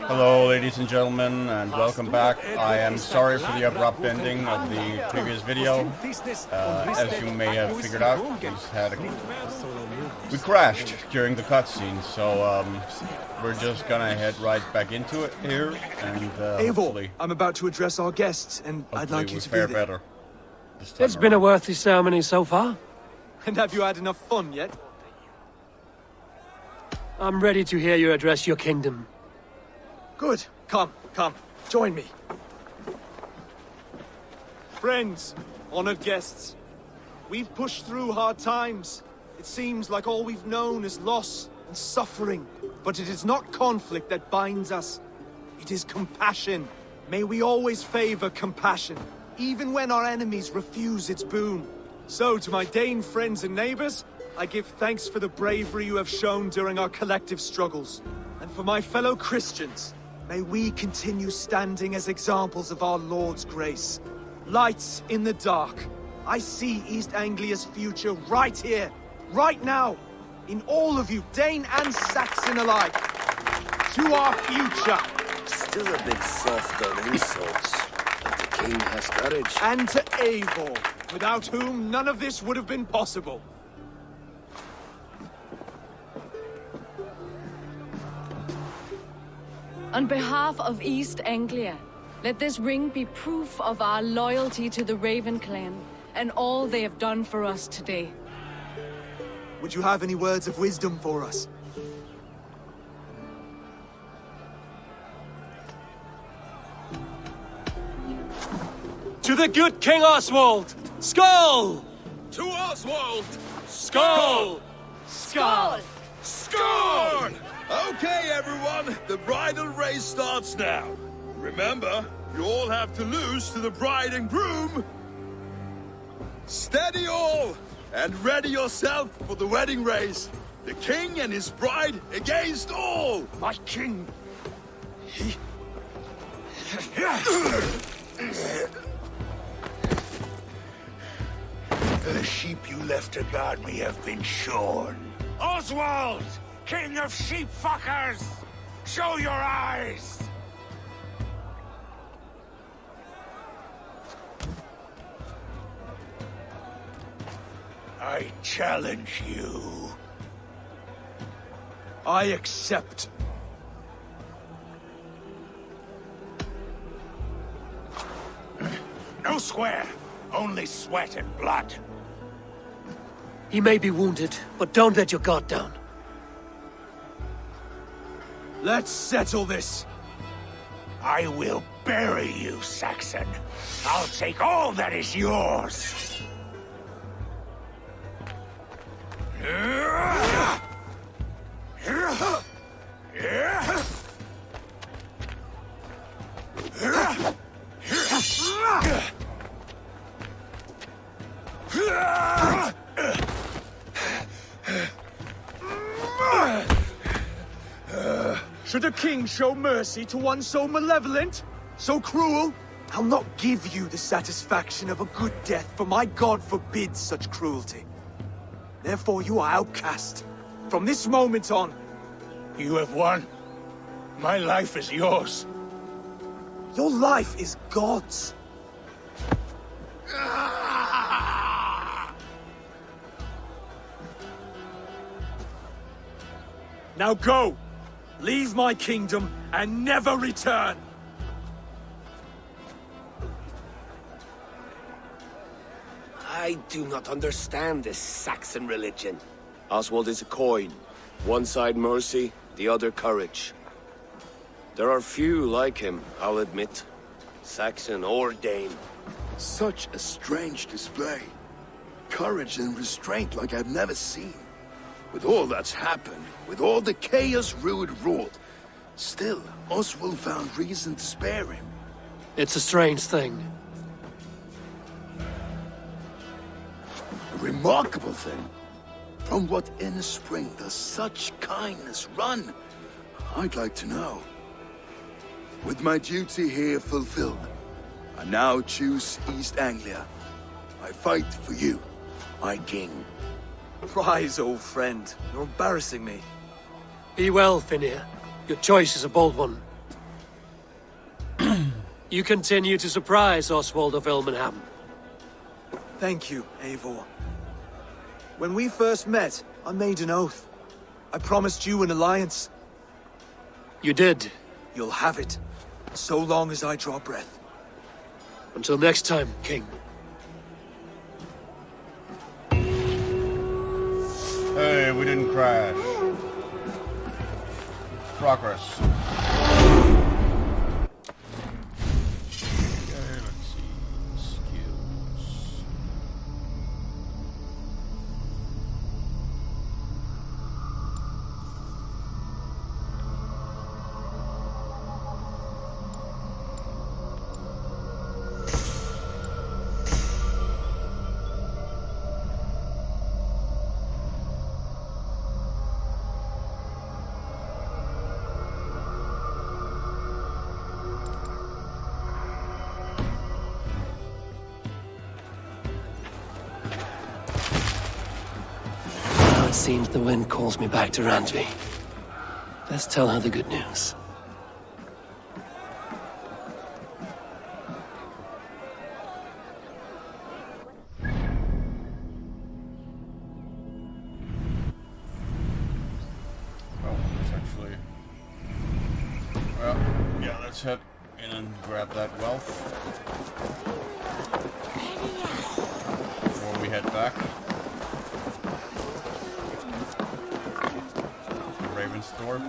Hello, ladies and gentlemen, and welcome back. I am sorry for the abrupt ending of the previous video. As you may have figured out, we crashed during the cutscene, so we're just gonna head right back into it here, and Eivor, I'm about to address our guests, and I'd like you to be there. Better. It's been a worthy ceremony so far. And have you had enough fun yet? I'm ready to hear you address your kingdom. Good. Come, join me. Friends, honored guests, we've pushed through hard times. It seems like all we've known is loss and suffering. But it is not conflict that binds us. It is compassion. May we always favor compassion, even when our enemies refuse its boon. So, to my Dane friends and neighbors, I give thanks for the bravery you have shown during our collective struggles. And for my fellow Christians, may we continue standing as examples of our Lord's grace. Lights in the dark. I see East Anglia's future right here, right now, in all of you, Dane and Saxon alike. To our future. Still a bit soft on insults, but the king has courage. And to Eivor, without whom none of this would have been possible. On behalf of East Anglia, let this ring be proof of our loyalty to the Raven clan and all they have done for us today. Would you have any words of wisdom for us? To the good King Oswald! Skull! To Oswald! Skull! Skull! Scorn! Okay, everyone, the bridal race starts now. Remember, you all have to lose to the bride and groom. Steady all, and ready yourself for the wedding race. The king and his bride against all. My king! The sheep you left to guard me have been shorn. Oswald! King of sheep fuckers! Show your eyes! I challenge you. I accept. No square, only sweat and blood. He may be wounded, but don't let your guard down. Let's settle this. I will bury you, Saxon. I'll take all that is yours. Should a king show mercy to one so malevolent, so cruel? I'll not give you the satisfaction of a good death, for my god forbids such cruelty. Therefore you are outcast. From this moment on. You have won. My life is yours. Your life is God's. Now go! Leave my kingdom and never return! I do not understand this Saxon religion. Oswald is a coin. One side mercy, the other courage. There are few like him, I'll admit. Saxon or Dane. Such a strange display. Courage and restraint like I've never seen. With all that's happened, with all the chaos Rued wrought, still, Oswald found reason to spare him. It's a strange thing. A remarkable thing. From what inner spring does such kindness run? I'd like to know. With my duty here fulfilled, I now choose East Anglia. I fight for you, my king. Rise, old friend. You're embarrassing me. Be well, Finir. Your choice is a bold one. You continue to surprise Oswald of Ilmenham. Thank you, Eivor. When we first met, I made an oath. I promised you an alliance. You did. You'll have it, so long as I draw breath. Until next time, King. Hey, we didn't crash. Progress. Okay, let's see. Skills. Now it seems the wind calls me back to Randvi. Let's tell her the good news. Oh, it's actually... Well, yeah, let's head in and grab that wealth. Before we head back. To Ravensthorpe.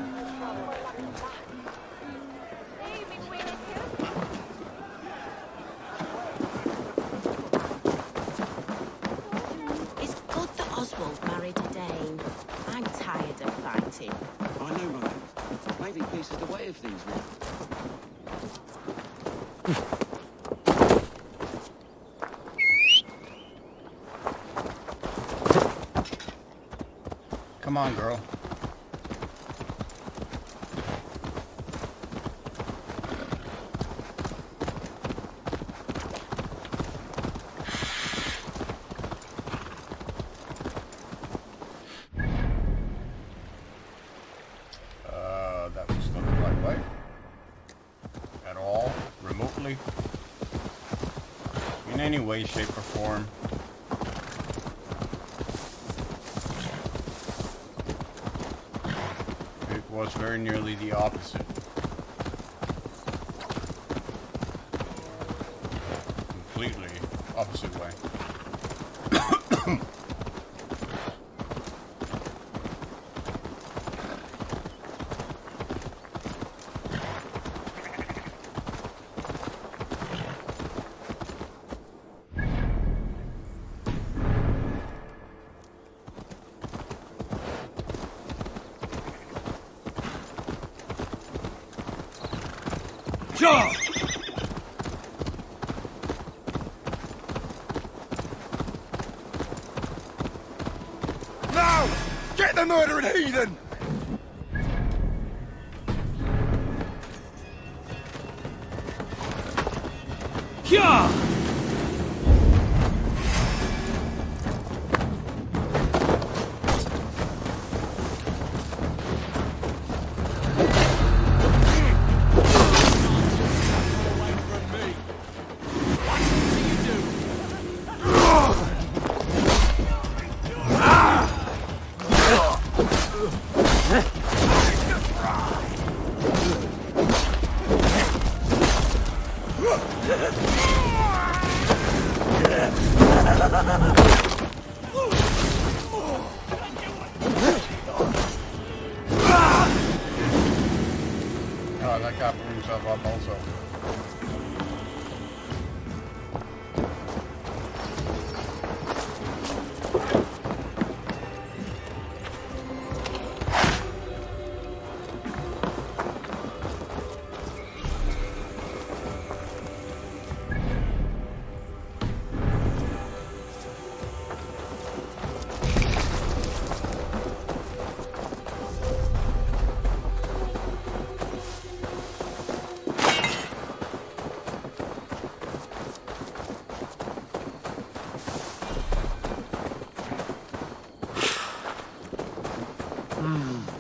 It's good that Oswald married a Dane. I'm tired of fighting. I know, Mother. Maybe peace is the way of things now. Come on, girl. That was not the right way. At all. Remotely. In any way, shape, or form. It was very nearly the opposite. Completely opposite way. Now! Get the murdering heathen! Oh, that guy blew himself up also.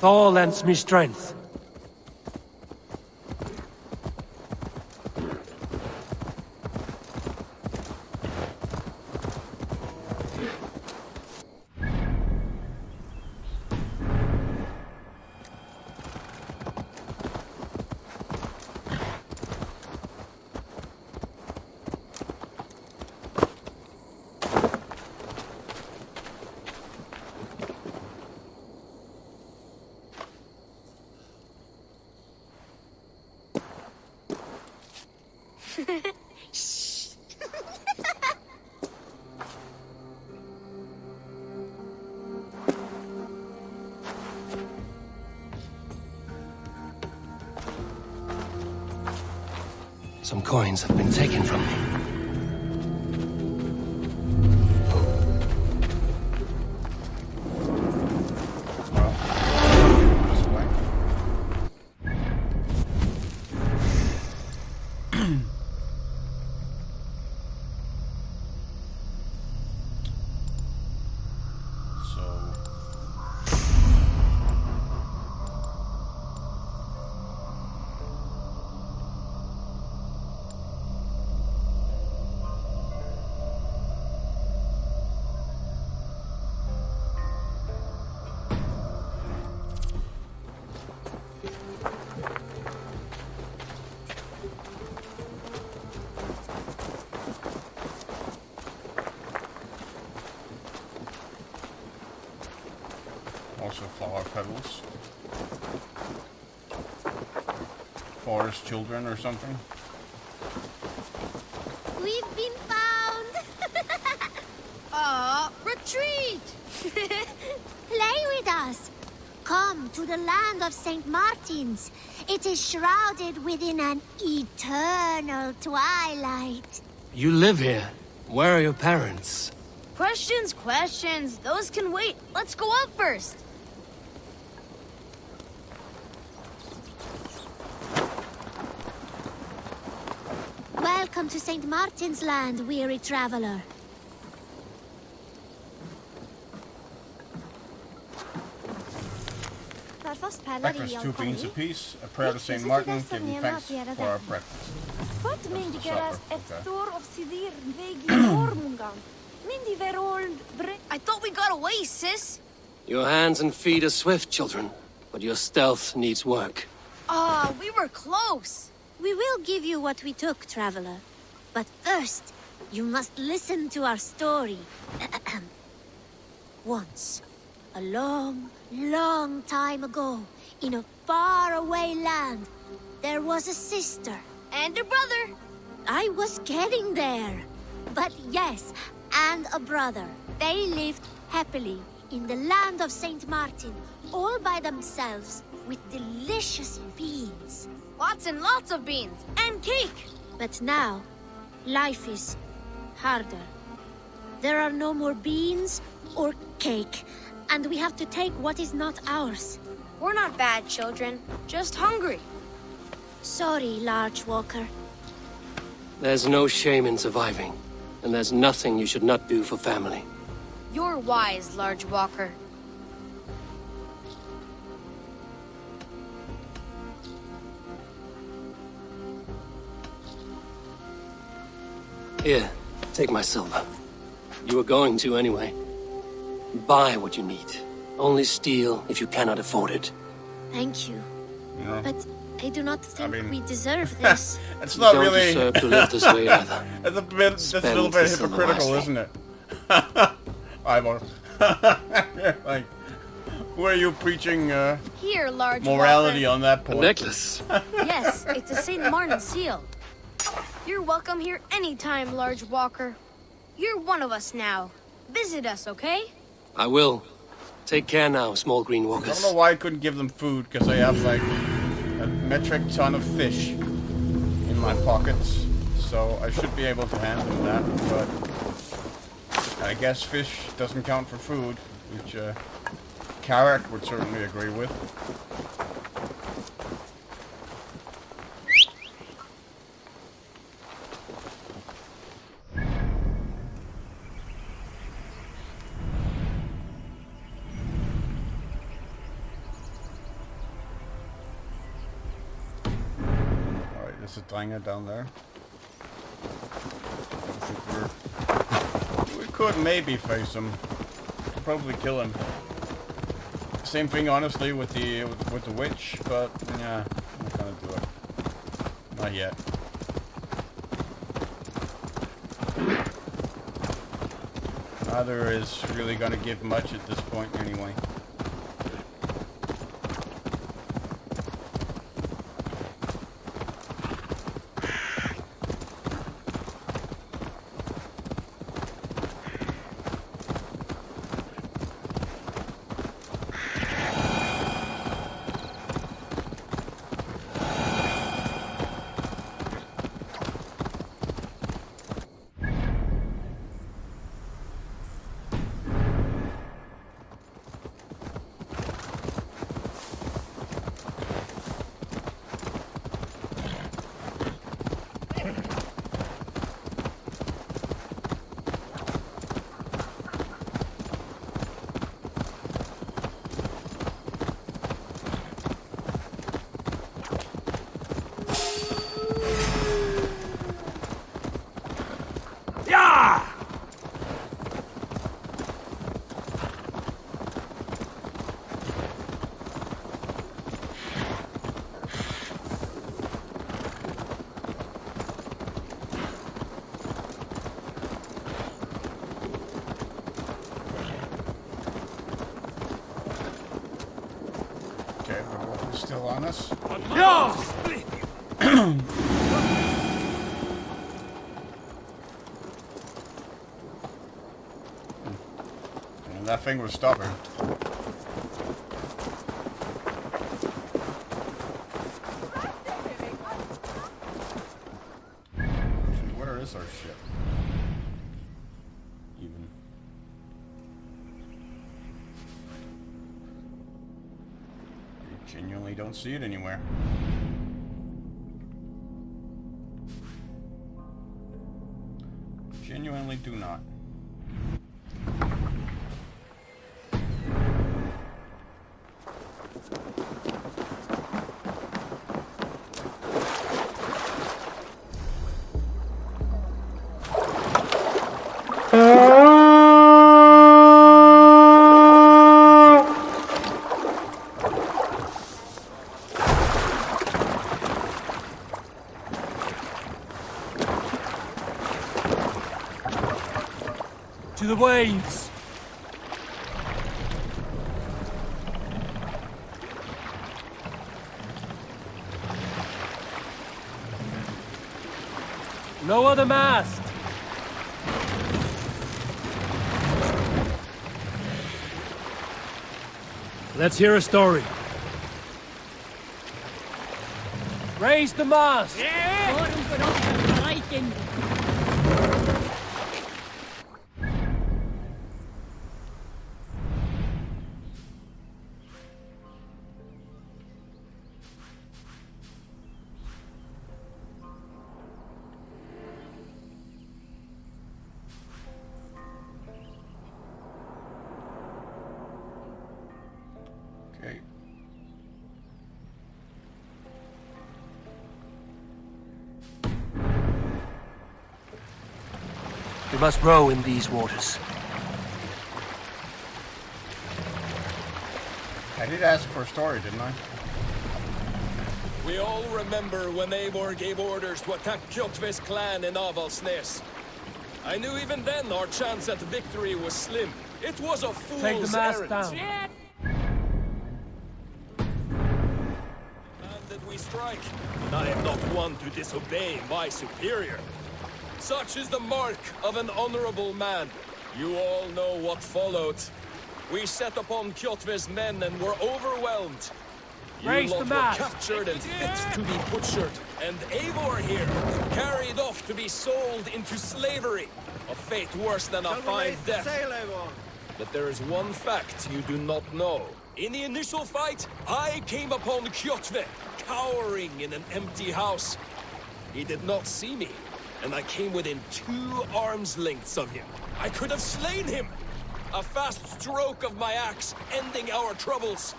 Thor lends me strength. Some coins have been taken from me. Also flower petals. Forest children or something. We've been found! Retreat! Play with us! Come to the land of St. Martin's. It is shrouded within an eternal twilight. You live here. Where are your parents? Questions. Those can wait. Let's go up first. Welcome to St. Martin's land, weary traveler. Breakfast, 2 beans apiece, a prayer to St. Martin, giving thanks for our breakfast. I thought we got away, sis. Your hands and feet are swift, children, but your stealth needs work. We were close. We will give you what we took, traveler. But first, you must listen to our story. Once, a long, long time ago, in a faraway land, there was a sister. And a brother. I was getting there. But yes, and a brother. They lived happily in the land of St. Martin, all by themselves, with delicious beans. Lots and lots of beans. And cake. But now, life is harder. There are no more beans or cake, and we have to take what is not ours. We're not bad children, just hungry. Sorry, Large Walker. There's no shame in surviving, and there's nothing you should not do for family. You're wise, Large Walker. Here, take my silver. You were going to anyway. Buy what you need. Only steal if you cannot afford it. Thank you. Yeah. But I do not think mean, we deserve this. It's not You don't really. deserve to live this way either. It's a bit. It's a little bit Spend the hypocritical, silver isn't it? I won't. Like, who are you preaching Here, Large morality Walker. on that A point? necklace. Yes, it's a St. Martin seal. You're welcome here anytime, Large Walker. You're one of us now. Visit us, okay? I will. Take care now, small green I walkers. don't know why I couldn't give them food, because I have like a metric ton of fish in my pockets, so I should be able to handle that, but I guess fish doesn't count for food, which Carrick would certainly agree with. there's a Drengr down there. We could maybe face him. Could probably kill him. Same thing, honestly, with the witch, but yeah, I'm not gonna do it. Not yet. Neither is really gonna give much at this point, anyway. Still on us? And that thing was stubborn. Where is our ship? Even. Genuinely don't see it anywhere. Genuinely do not. To the waves! No other mast! Let's hear a story. Raise the mast! Okay. We must row in these waters. I did ask for a story, didn't I? We all remember when Eivor gave orders to attack Kjotve's clan in Avaldsnes. I knew even then our chance at victory was slim. It was a fool's Take the mast errand. down. And did we strike? And I am not one to disobey my superior. Such is the mark of an honorable man. You all know what followed. We set upon Kjotve's men and were overwhelmed. You Raise lot the were mast. captured and fit to be butchered. And Eivor here, carried off to be sold into slavery. A fate worse than a fine death. But there is one fact you do not know. In the initial fight, I came upon Kjotve, cowering in an empty house. He did not see me, and I came within 2 arms lengths of him. I could have slain him! A fast stroke of my axe, ending our troubles.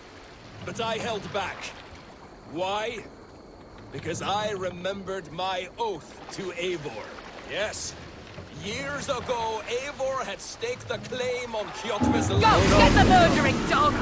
But I held back. Why? Because I remembered my oath to Eivor. Yes. Years ago, Eivor had staked a claim on Kjotve's land. Go! Get the murdering dog!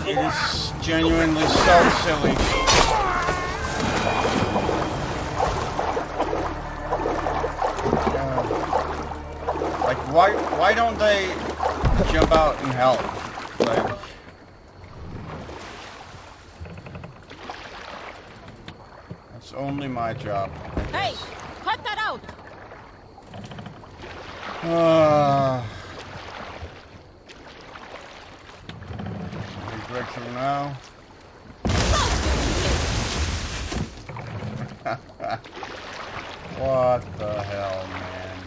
It is genuinely so silly. Like, why don't they jump out and help? Like, that's only my job. Hey, cut that out! Breakthrough now. What the hell, man?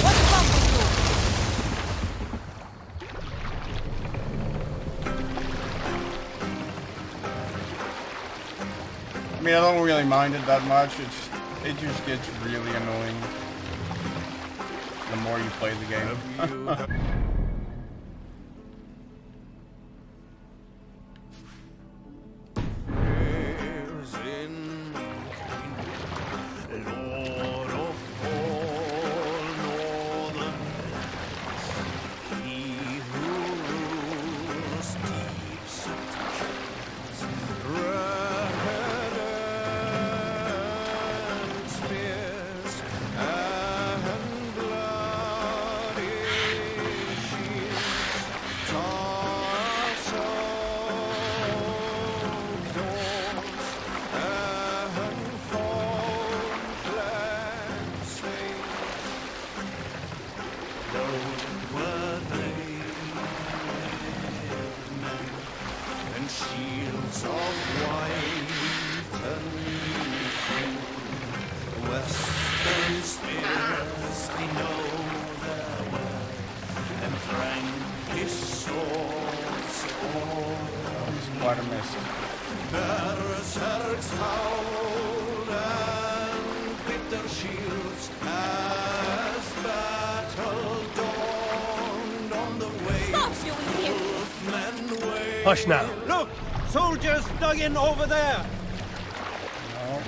What's wrong with I mean, I don't really mind it that much. It just gets really annoying the more you play the game. Quite a miss. Stop, you idiot! Hush now. Look! Soldiers dug in over there! No.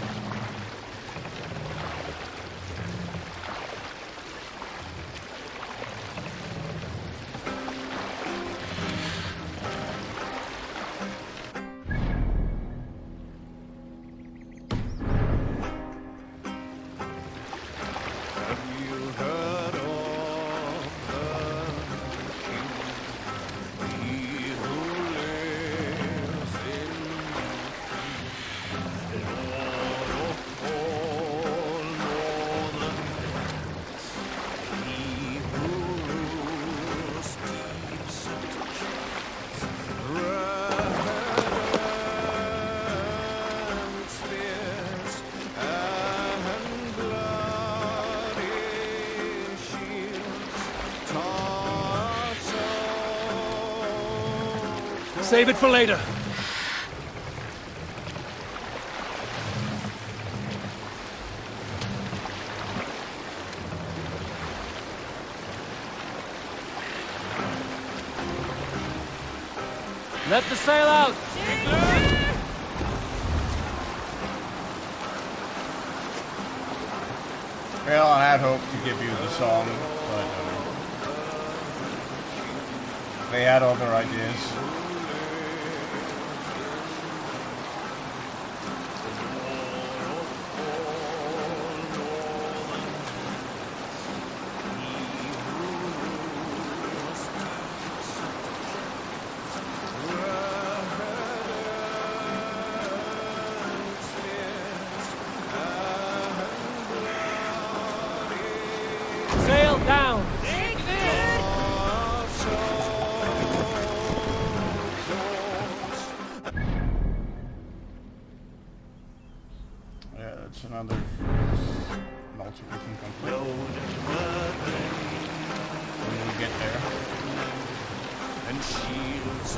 Save it for later. Let the sail out! Well, I had hoped to give you the song, but they had other ideas. Sail down! Yeah, that's another multiplication complete. When we get there.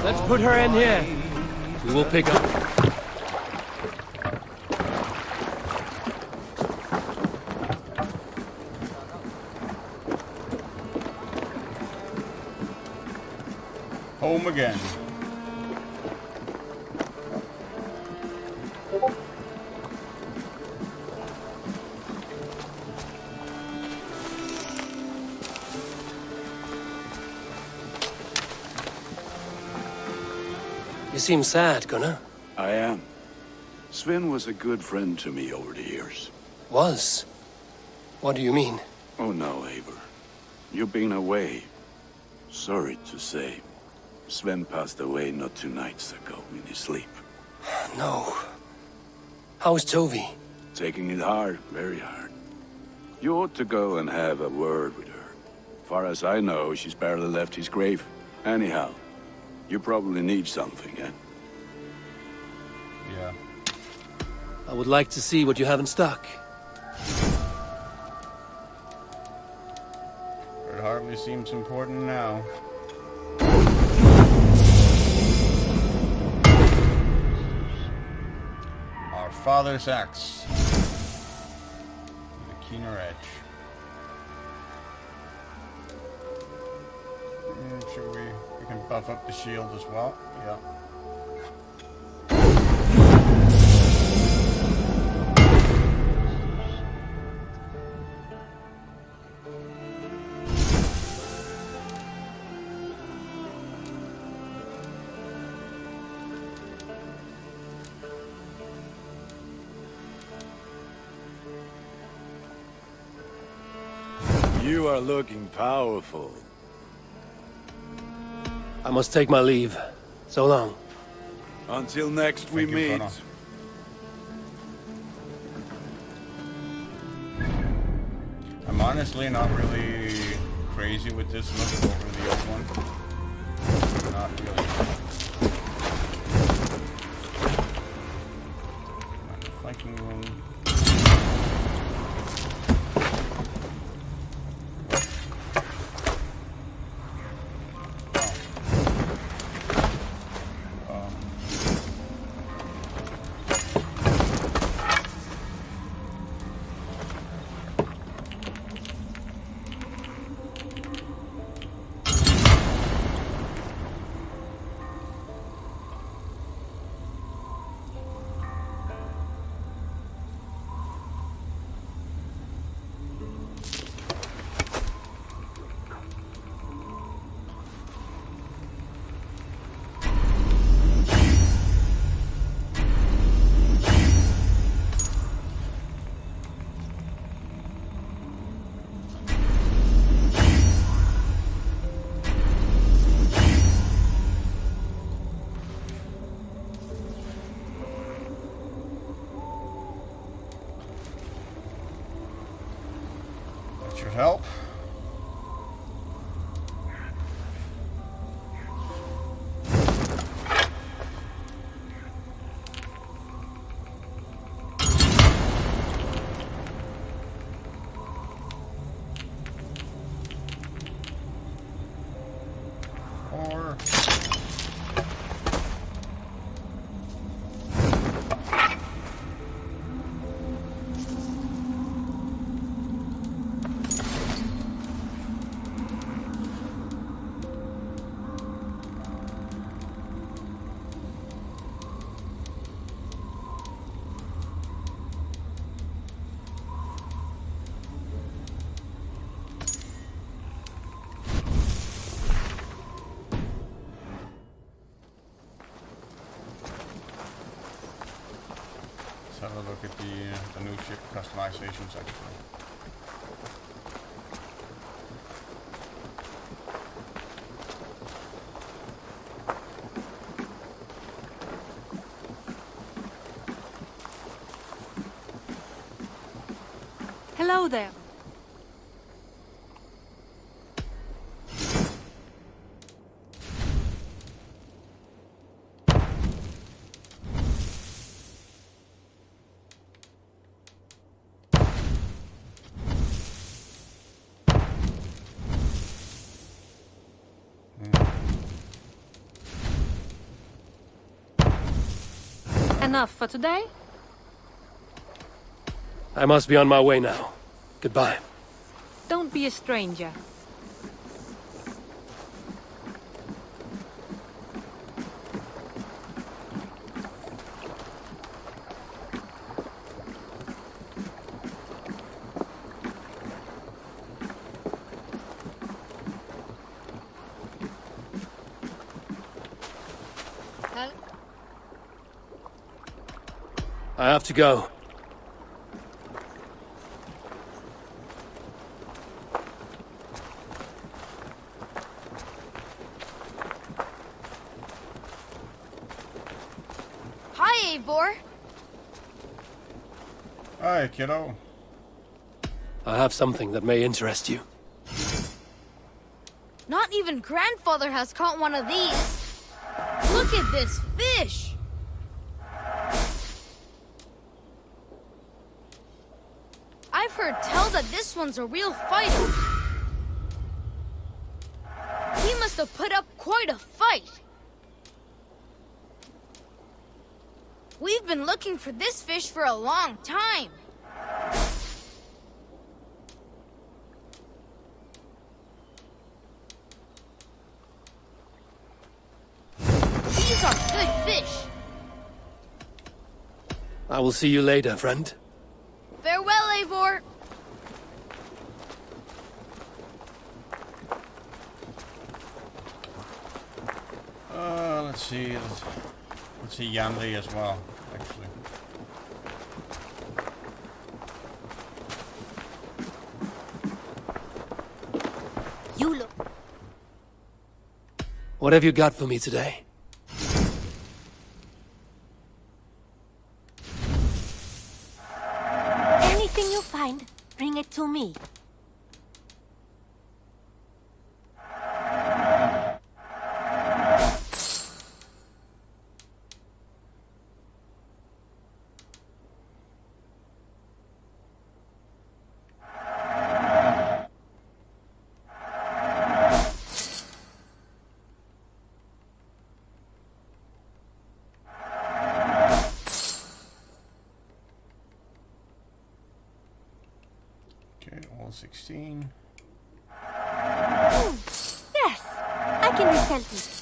Let's put her in here. We will pick up. Home again. You seem sad, Gunnar. I am. Sven was a good friend to me over the years. Was? What do you mean? Oh no, Eivor. You've been away. Sorry to say. Sven passed away not 2 nights ago in his sleep. No. How's Tovi? Taking it hard, very hard. You ought to go and have a word with her. Far as I know, she's barely left his grave. Anyhow, you probably need something, eh? Yeah. I would like to see what you have in stock. It hardly seems important now. Our father's axe. With a keener edge. Should we can buff up the shield as well? Yeah. You are looking powerful. I must take my leave. So long. Until next we Thank you, meet. Connor. I'm honestly not really crazy with this look over the old one. Not really. Flanking room. Should help. Or look at the new ship customizations actually. Hello there. Enough for today? I must be on my way now. Goodbye. Don't be a stranger. I have to go. Hi, Eivor. Hi, kiddo. I have something that may interest you. Not even grandfather has caught one of these. Look at this fish. I've heard tell that this one's a real fighter. He must have put up quite a fight. We've been looking for this fish for a long time. These are good fish. I will see you later, friend. Farewell, Eivor. Let's see. Let's see Yanli as well, actually. You look. What have you got for me today? Anything you find, bring it to me. Okay, all 16. Yes, I can resell it.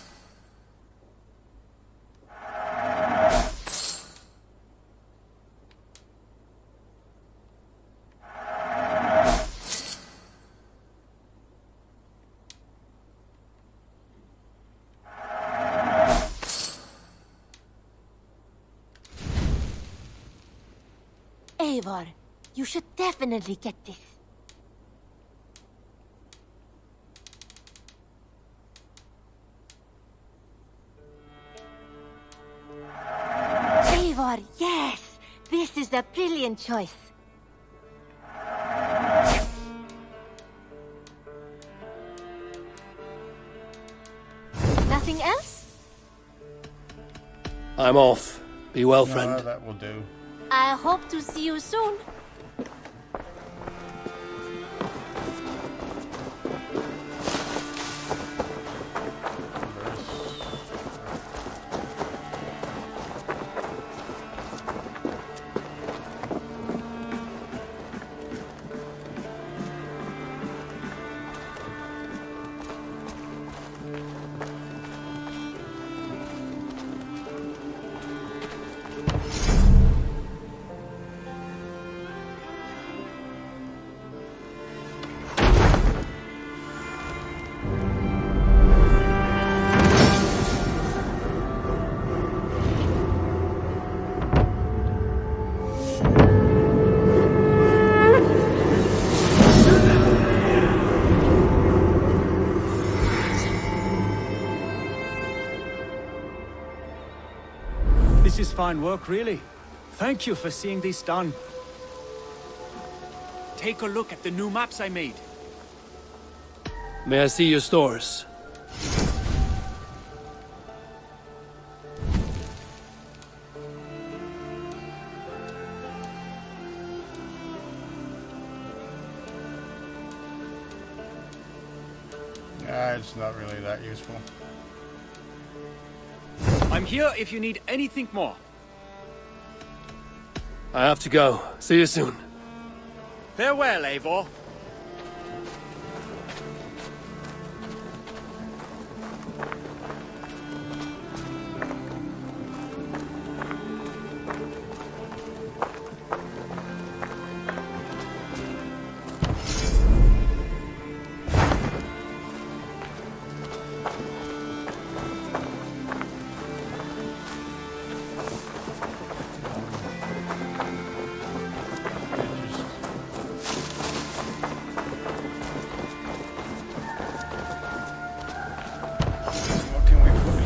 Eivor, you should definitely get this. Eivor, yes! This is a brilliant choice. Nothing else? I'm off. Be well, friend. That will do. I hope to see you soon. fine work, really. Thank you for seeing this done. Take a look at the new maps I made. May I see your stores? It's not really that useful. I'm here if you need anything more. I have to go. See you soon. Farewell, Eivor.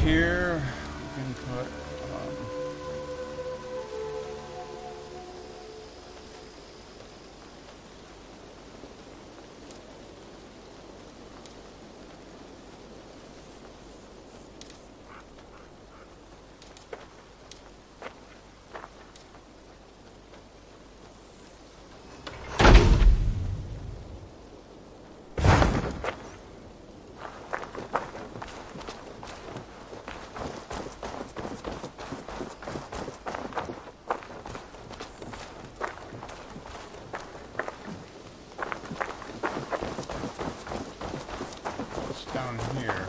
Here, we can put, down here.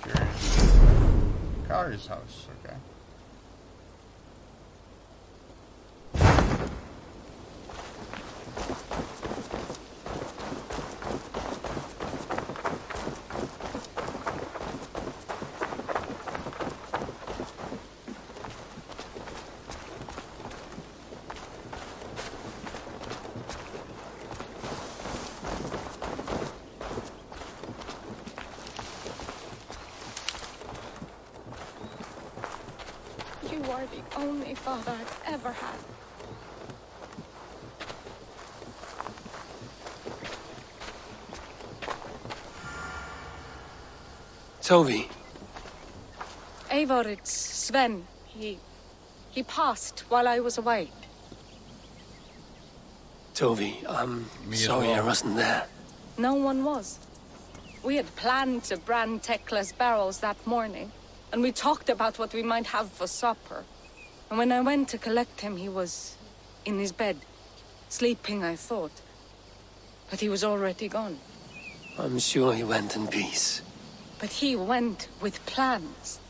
Curious. Kari's house, okay. You are the only father I've ever had. Toby. Eivor, it's Sven. He passed while I was away. Toby, I'm sorry I wasn't there. No one was. We had planned to brand Tekla's barrels that morning, and we talked about what we might have for supper. And when I went to collect him, he was in his bed, sleeping, I thought. But he was already gone. I'm sure he went in peace. But he went with plans.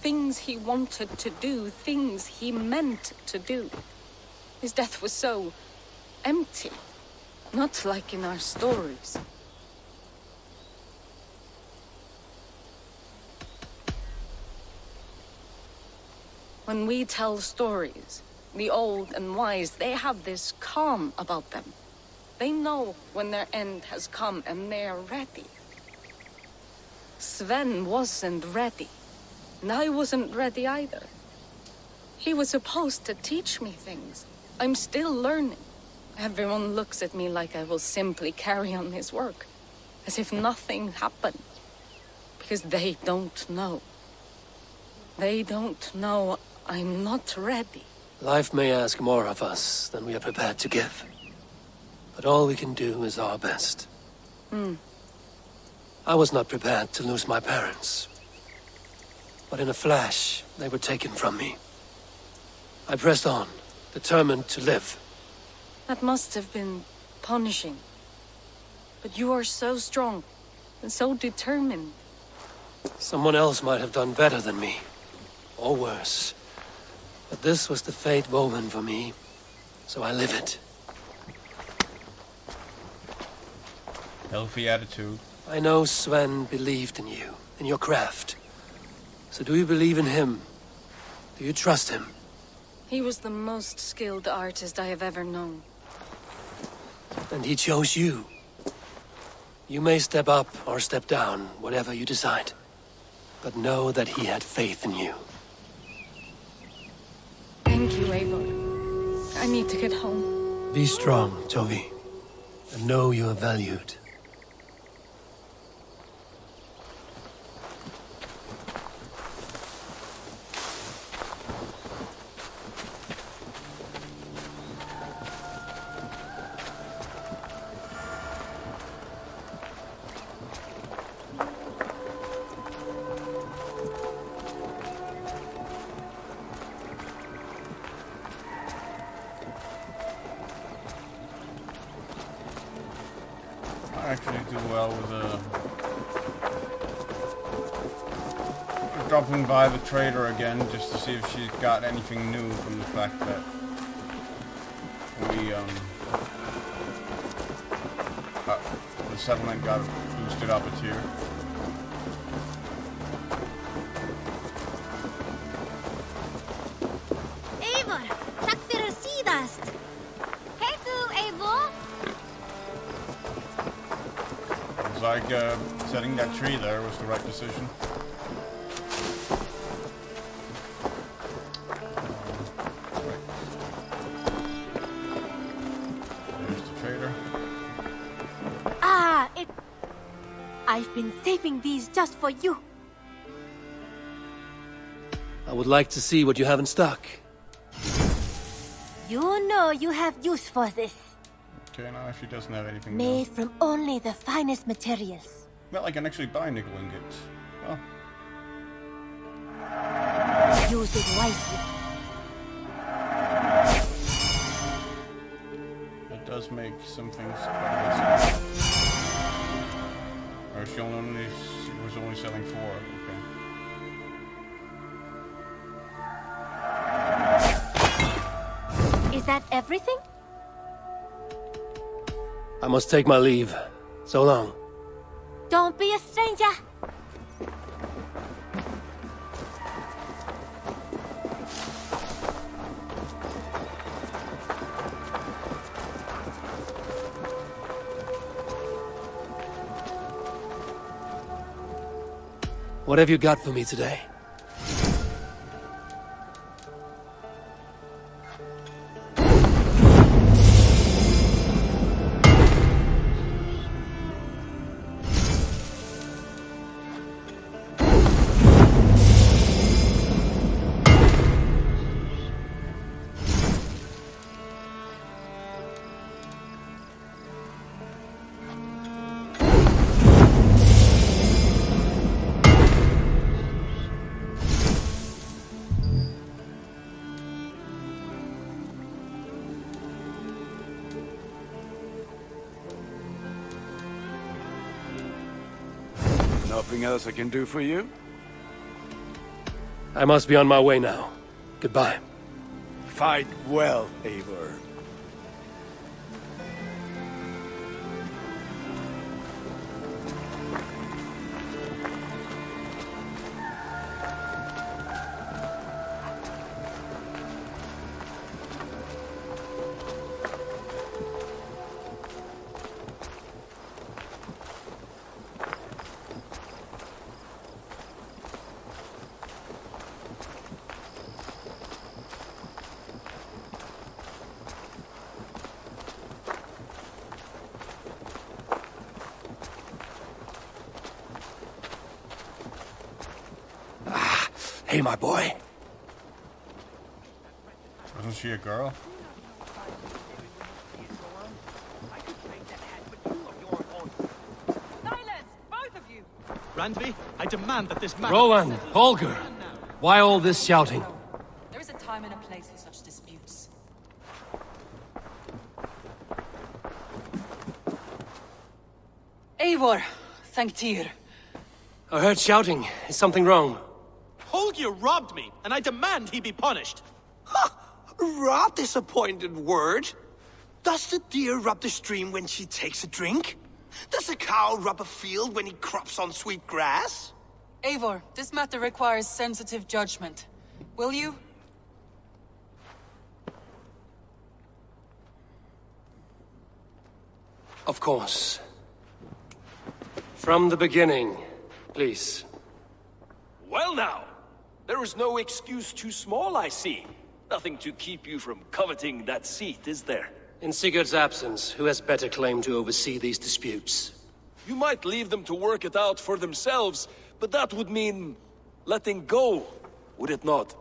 Things he wanted to do, things he meant to do. His death was so empty, not like in our stories. When we tell stories, the old and wise, they have this calm about them. They know when their end has come and they're ready. Sven wasn't ready, and I wasn't ready either. He was supposed to teach me things. I'm still learning. Everyone looks at me like I will simply carry on his work, as if nothing happened, because they don't know. They don't know I'm not ready. Life may ask more of us than we are prepared to give. But all we can do is our best. I was not prepared to lose my parents. But in a flash, they were taken from me. I pressed on, determined to live. That must have been punishing. But you are so strong, and so determined. Someone else might have done better than me. Or worse. But this was the fate woven for me, so I live it. Healthy attitude. I know Sven believed in you, in your craft. So do you believe in him? Do you trust him? He was the most skilled artist I have ever known. And he chose you. You may step up or step down, whatever you decide. but know that he had faith in you. Thank you, Eivor. I need to get home. Be strong, Tovi, and know you are valued. I actually do well with dropping by the trader again just to see if she's got anything new from the fact that we the settlement got boosted up a tier. Eivor, takk fyrir síðast. Hey þú, Eivor. It's like setting that tree there was the right decision. There's the trader. I've been saving these just for you. I would like to see what you have in stock. You know you have use for this. Okay, now she doesn't have anything new. Made from only the finest materials. Well, I can actually buy nickel ingots. Oh. Use it wisely. It does make some things quite expensive. Or she was only selling 4. Okay. Is that everything? I must take my leave. So long. Don't be a stranger. What have you got for me today? Nothing else I can do for you? I must be on my way now. Goodbye. Fight well, Eivor. Hey, my boy. Wasn't she a girl? Silence, both of you! Randvi, I demand that this man... Rowan, Holger, why all this shouting? There is a time and a place for such disputes. Eivor, thank Tyr. I heard shouting. Is something wrong? Holger robbed me, and I demand he be punished. Rot is a pointed word. Does the deer rub the stream when she takes a drink? Does a cow rub a field when he crops on sweet grass? Eivor, this matter requires sensitive judgment. Will you? Of course. From the beginning, please. Well now, there is no excuse too small, I see. Nothing to keep you from coveting that seat, is there? In Sigurd's absence, who has better claim to oversee these disputes? You might leave them to work it out for themselves, but that would mean letting go, would it not?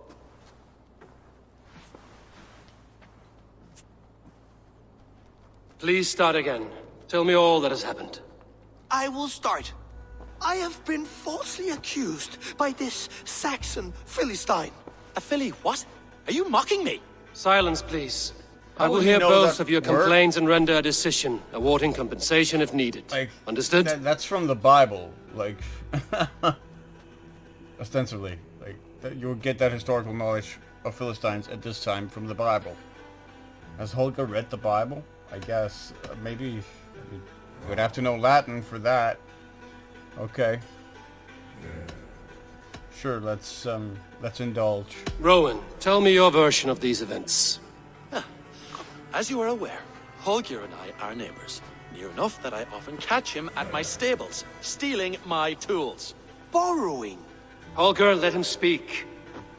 Please start again. Tell me all that has happened. I will start. I have been falsely accused by this Saxon Philistine. A Philly what? Are you mocking me? Silence, please. I How will would hear you know both that of your word? complaints and render a decision, awarding compensation if needed. Understood? That's from the Bible, like, ostensibly. Like, you'll get that historical knowledge of Philistines at this time from the Bible. Has Holger read the Bible? I guess. Maybe you would have to know Latin for that. Okay. Sure, let's indulge. Rowan, tell me your version of these events. As you are aware, Holger and I are neighbors. Near enough that I often catch him at my stables, stealing my tools. Borrowing. Holger, let him speak.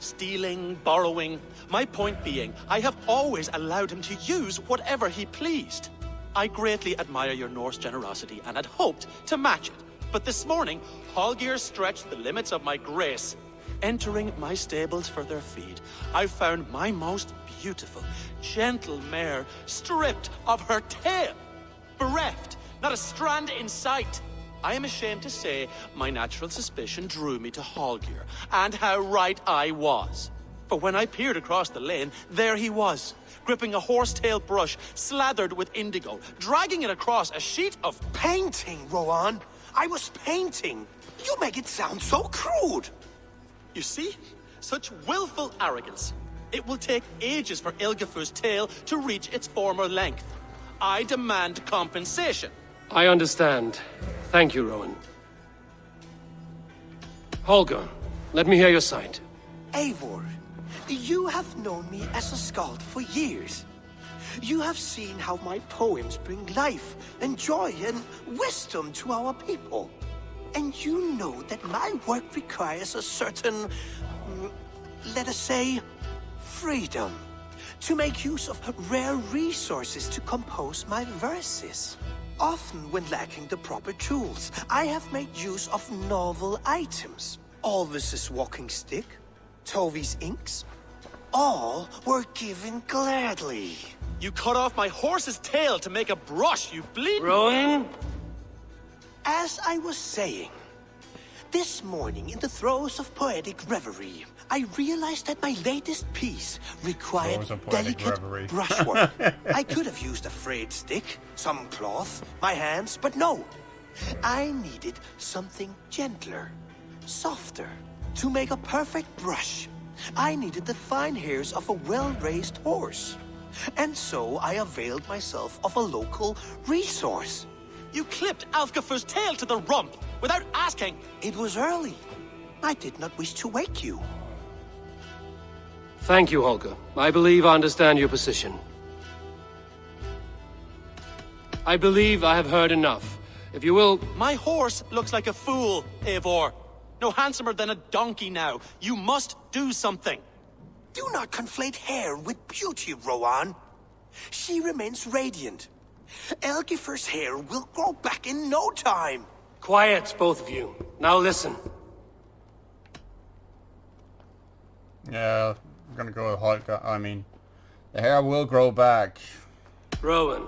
Stealing, borrowing. My point being, I have always allowed him to use whatever he pleased. I greatly admire your Norse generosity and had hoped to match it. But this morning, Holger stretched the limits of my grace. Entering my stables for their feed, I found my most beautiful, gentle mare stripped of her tail. Bereft, not a strand in sight. I am ashamed to say my natural suspicion drew me to Holger, and how right I was. For when I peered across the lane, there he was, gripping a horsetail brush slathered with indigo, dragging it across a sheet of painting, Rowan. I was painting. You make it sound so crude. You see? Such willful arrogance. It will take ages for Ilgafur's tail to reach its former length. I demand compensation. I understand. Thank you, Rowan. Holger, let me hear your side. Eivor, you have known me as a skald for years. You have seen how my poems bring life and joy and wisdom to our people. And you know that my work requires a certain, let us say, freedom to make use of rare resources to compose my verses. Often when lacking the proper tools, I have made use of novel items. Alvis's walking stick, Tovi's inks, all were given gladly. You cut off my horse's tail to make a brush, you bleed. Rowan? As I was saying, this morning in the throes of poetic reverie, I realized that my latest piece required delicate brushwork. I could have used a frayed stick, some cloth, my hands, but no. I needed something gentler, softer. To make a perfect brush, I needed the fine hairs of a well-raised horse. And so I availed myself of a local resource. You clipped Alfgafur's tail to the rump without asking. It was early. I did not wish to wake you. Thank you, Holger. I believe I understand your position. I believe I have heard enough. If you will... My horse looks like a fool, Eivor. No handsomer than a donkey now. You must do something. Do not conflate hair with beauty, Rowan. She remains radiant. Elgifur's hair will grow back in no time. Quiet, both of you. Now listen. Yeah, I'm gonna go with Holger. I mean, the hair will grow back. Rowan,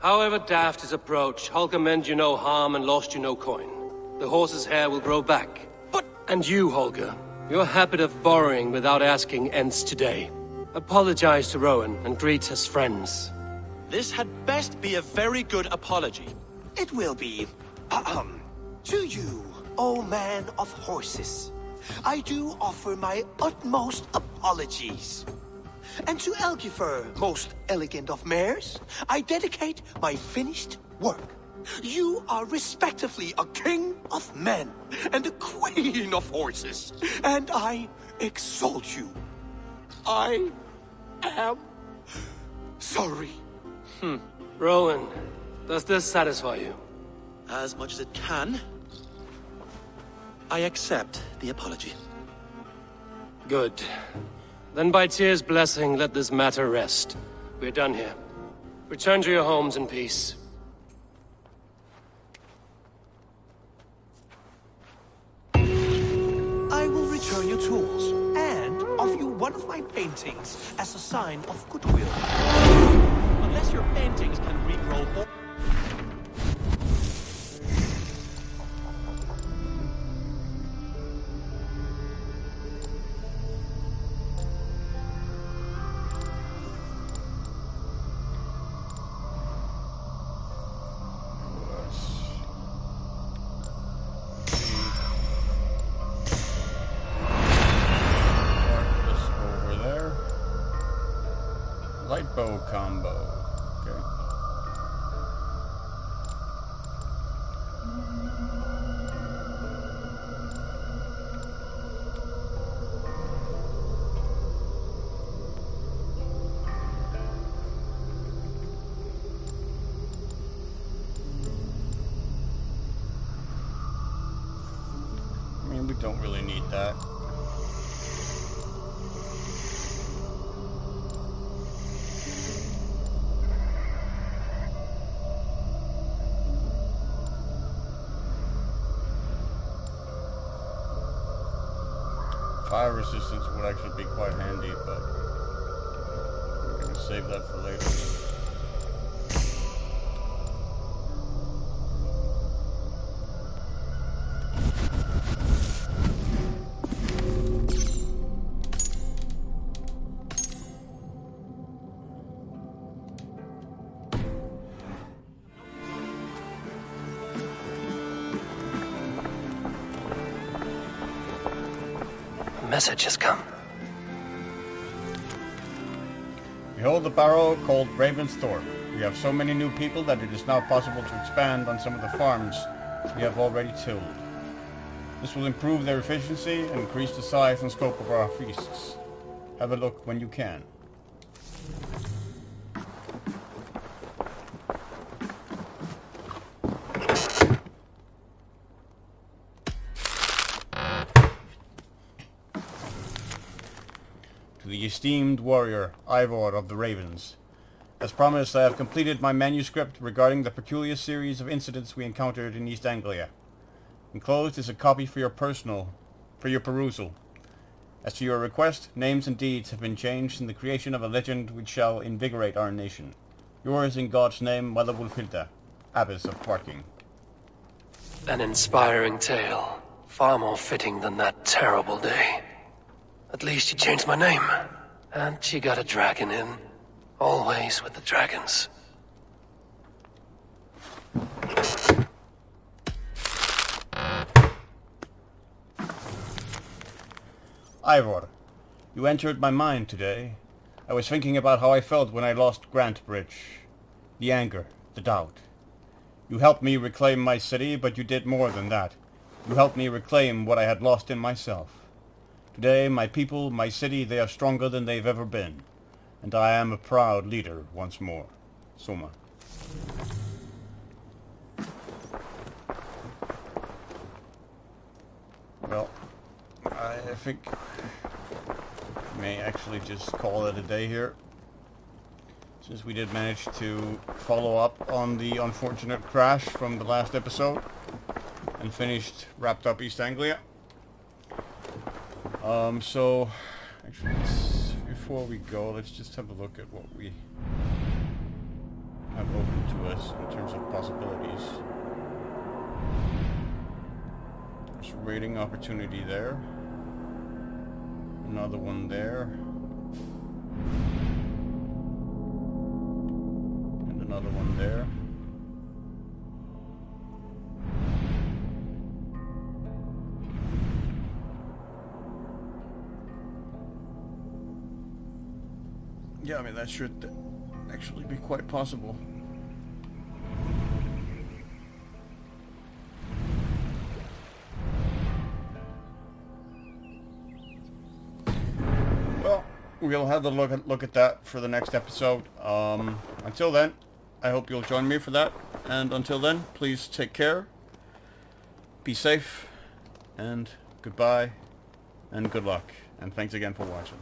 however daft his approach, Holger meant you no harm and lost you no coin. The horse's hair will grow back. But... And you, Holger, your habit of borrowing without asking ends today. Apologize to Rowan and greet as friends. This had best be a very good apology. It will be. To you, O man of horses, I do offer my utmost apologies. And to Elgifur, most elegant of mares, I dedicate my finished work. You are respectively a king of men and a queen of horses, and I exalt you. I am sorry. Rowan, does this satisfy you? As much as it can. I accept the apology. Good. Then by Tyr's blessing, let this matter rest. We're done here. Return to your homes in peace. I will return your tools and offer you one of my paintings as a sign of goodwill. Unless your paintings can regrow all... Light bow combo. Okay. I mean, we don't really need that. Fire resistance would actually be quite handy, but I'm gonna save that for later. Message has come. Behold the barrow called Ravensthorpe. We have so many new people that it is now possible to expand on some of the farms we have already tilled. This will improve their efficiency and increase the size and scope of our feasts. Have a look when you can. To the esteemed warrior, Ivor of the Ravens. As promised, I have completed my manuscript regarding the peculiar series of incidents we encountered in East Anglia. Enclosed is a copy for your perusal. As to your request, names and deeds have been changed in the creation of a legend which shall invigorate our nation. Yours in God's name, Mother Wulfhilda, Abbess of Barking. An inspiring tale. Far more fitting than that terrible day. At least you changed my name. And she got a dragon in. Always with the dragons. Ivor, you entered my mind today. I was thinking about how I felt when I lost Grantbridge. The anger, the doubt. You helped me reclaim my city, but you did more than that. You helped me reclaim what I had lost in myself. Today, my people, my city, they are stronger than they've ever been. And I am a proud leader once more. Soma. Well, I think I may actually just call it a day here. Since we did manage to follow up on the unfortunate crash from the last episode. And wrapped up East Anglia. So, actually, before we go, let's just have a look at what we have open to us in terms of possibilities. There's a raiding opportunity there. Another one there. And another one there. Yeah, I mean, that should actually be quite possible. Well, we'll have a look at that for the next episode. Until then, I hope you'll join me for that. And until then, please take care, be safe, and goodbye, and good luck. And thanks again for watching.